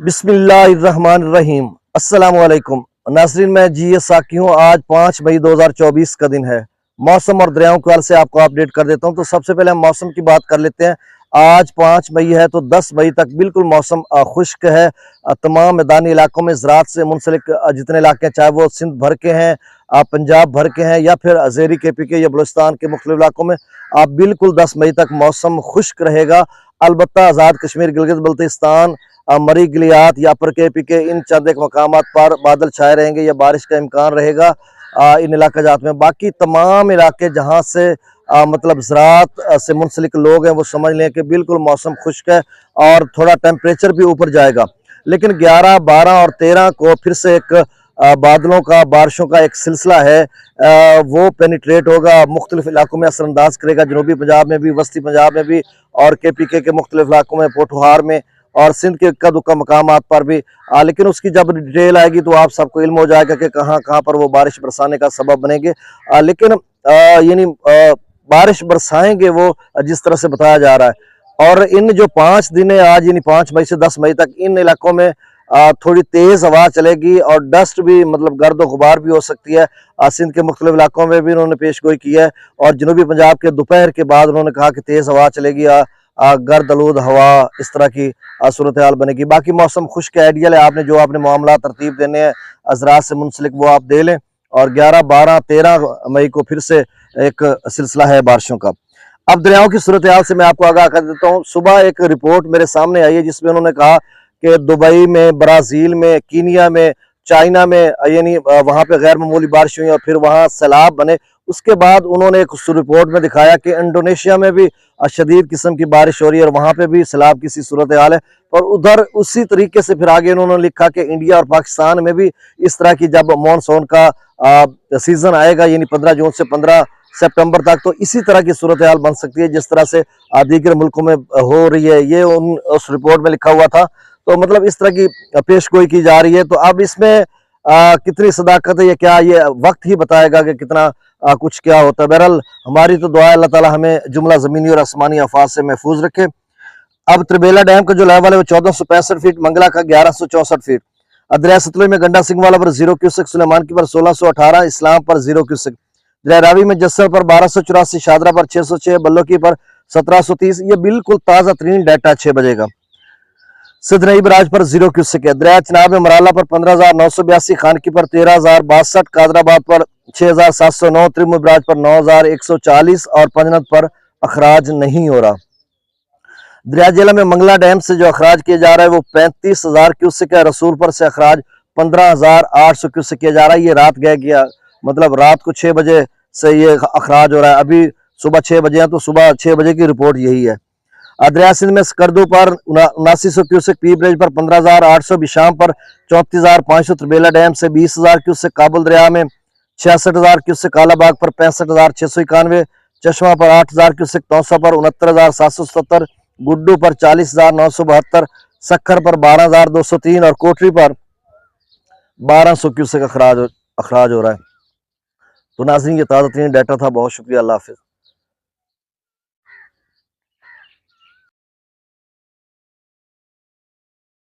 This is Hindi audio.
बिस्मिल्लाहिर्रहमानिर्रहीम। अस्सलाम वालेकुम नाज़रीन, मैं जी साकी हूँ। आज 5 मई 2024 का दिन है। मौसम और दरियाओं के हाल से आपको अपडेट कर देता हूँ। तो सबसे पहले हम मौसम की बात कर लेते हैं। आज 5 मई है तो 10 मई तक बिल्कुल मौसम खुश्क है। तमाम मैदानी इलाकों में ज़राअत से मुंसलिक जितने इलाके हैं, चाहे वो सिंध भर के हैं, पंजाब भर के हैं, या फिर अज़ेरी KP के या बलूचिस्तान के मुख्तलिफ इलाकों में, आप बिल्कुल 10 मई तक मौसम खुश्क रहेगा। अलबत्ता आज़ाद कश्मीर, गिलगित बल्तिस्तान, मरी गिलियात या अपर KP के इन चंद एक मकामात पर बादल छाए रहेंगे या बारिश का इम्कान रहेगा इन इलाका जात में। बाकी तमाम इलाके जहाँ से मतलब ज़राअत से मुंसलिक लोग हैं, वो समझ लें कि बिल्कुल मौसम खुश्क है और थोड़ा टेम्परेचर भी ऊपर जाएगा। लेकिन 11, 12 और 13 को फिर से एक बादलों का, बारिशों का एक सिलसिला है, वो पेनिट्रेट होगा, मुख्तलिफ इलाकों में असरअंदाज करेगा। जनूबी पंजाब में भी, वस्ती पंजाब में भी, और KPK के मुख्तलिफ इलाकों में, पोठोहार में और सिंध के इक्का दुक्का मकामात पर भी। लेकिन उसकी जब डिटेल आएगी तो आप सबको इल्म हो जाएगा कि कहाँ कहाँ पर वो बारिश बरसाने का सबब बनेंगे। लेकिन यानी बारिश बरसाएंगे वो जिस तरह से बताया जा रहा है। और इन जो 5 दिन है, आज यानी 5 मई से 10 मई तक, इन इलाकों में थोड़ी तेज हवा चलेगी और डस्ट भी, मतलब गर्द व गुबार भी हो सकती है। सिंध के मुख्तलिफ इलाकों में भी उन्होंने पेशगोई की है। और जनूबी पंजाब के दोपहर के बाद उन्होंने कहा कि तेज हवा चलेगी, गर्द आलूद हवा, इस तरह की सूरत हाल बनेगी। बाकी मौसम खुश्क आइडियल है। आपने मामला तरतीब देने हैं ज़राअत से मुंसलिक, वो आप दे लें। और 11, 12, 13 मई को फिर से एक सिलसिला है बारिशों का। अब दरियाओं की सूरत हाल से मैं आपको आगाह कर देता हूँ। सुबह एक रिपोर्ट मेरे सामने आई है जिसमें उन्होंने कहा कि दुबई में, ब्राज़ील में, कीनिया में, चाइना में, यानी वहाँ पे गैर मामूली बारिश हुई और फिर वहाँ सैलाब बने। उसके बाद उन्होंने एक रिपोर्ट में दिखाया कि इंडोनेशिया में भी शदीद किस्म की बारिश हो रही है और वहाँ पे भी सैलाब की सी सूरत हाल है। और उधर उसी तरीके से फिर आगे उन्होंने लिखा कि इंडिया और पाकिस्तान में भी इस तरह की जब मानसून का सीजन आएगा, यानी 15 जून से 15 सितंबर तक, तो इसी तरह की सूरत हाल बन सकती है जिस तरह से दीगर मुल्कों में हो रही है। ये उस रिपोर्ट में लिखा हुआ था। तो मतलब इस तरह की पेशगोई की जा रही है। तो अब इसमें कितनी सदाकत है, ये वक्त ही बताएगा कि कितना कुछ क्या होता है। बहरहाल हमारी तो दुआ है अल्लाह ताला हमें जुमला ज़मीनी और आसमानी आफात से महफूज रखे। अब त्रिबेला डैम का जो लेवल है वो 1465 फीट, मंगला का 1164 फीट, दरिया सतलुज में गंडा सिंह वाला पर 0 क्यूसेक, सुलेमान की पर 1618, इस्लाम पर 0 क्यूसेक, दरिया रावी में जस्सर पर 1284, शादरा पर 606, बल्लो की पर 1730। ये बिल्कुल ताज़ा तरीन डाटा 6 बजे का। सिद्धनई बराज पर 0 क्यूसेक है। दरिया चिनाब में मराला पर 15,982, खानकी पर 13,062, कादराबाद पर 6,709, त्रिमुई बराज पर 9,140 और पंजनद पर अखराज नहीं हो रहा। दरिया जेला में मंगला डैम से जो अखराज किया जा रहा है वो 35,000 क्यूसेक है। रसूलपुर से अखराज 15,800 क्यूसेक किया जा रहा है। ये रात गया गया, मतलब रात को 6 बजे से ये अखराज हो रहा है। अभी सुबह 6 बजे हैं तो सुबह 6 बजे की रिपोर्ट यही है। दरिया सिंध में स्कर्दू पर 7900 क्यूसेक, पी ब्रिज पर 15,800, बिशाम पर 34,500, त्रिबेला डैम से 20,000 क्यूसेक, काबुल दरिया में 66,000 क्यूसेक, कालाबाग पर 65,691, चश्मा पर 8,000 क्यूसेक, तौसा पर 69,777, गुड्डू पर 40,972, सक्खर पर 12,203 और कोटरी पर 1200 क्यूसेक अखराज हो रहा है। तो नाज़रीन, ये ताज़ा तरीन डाटा था। बहुत शुक्रिया। अल्लाह हाफिज़।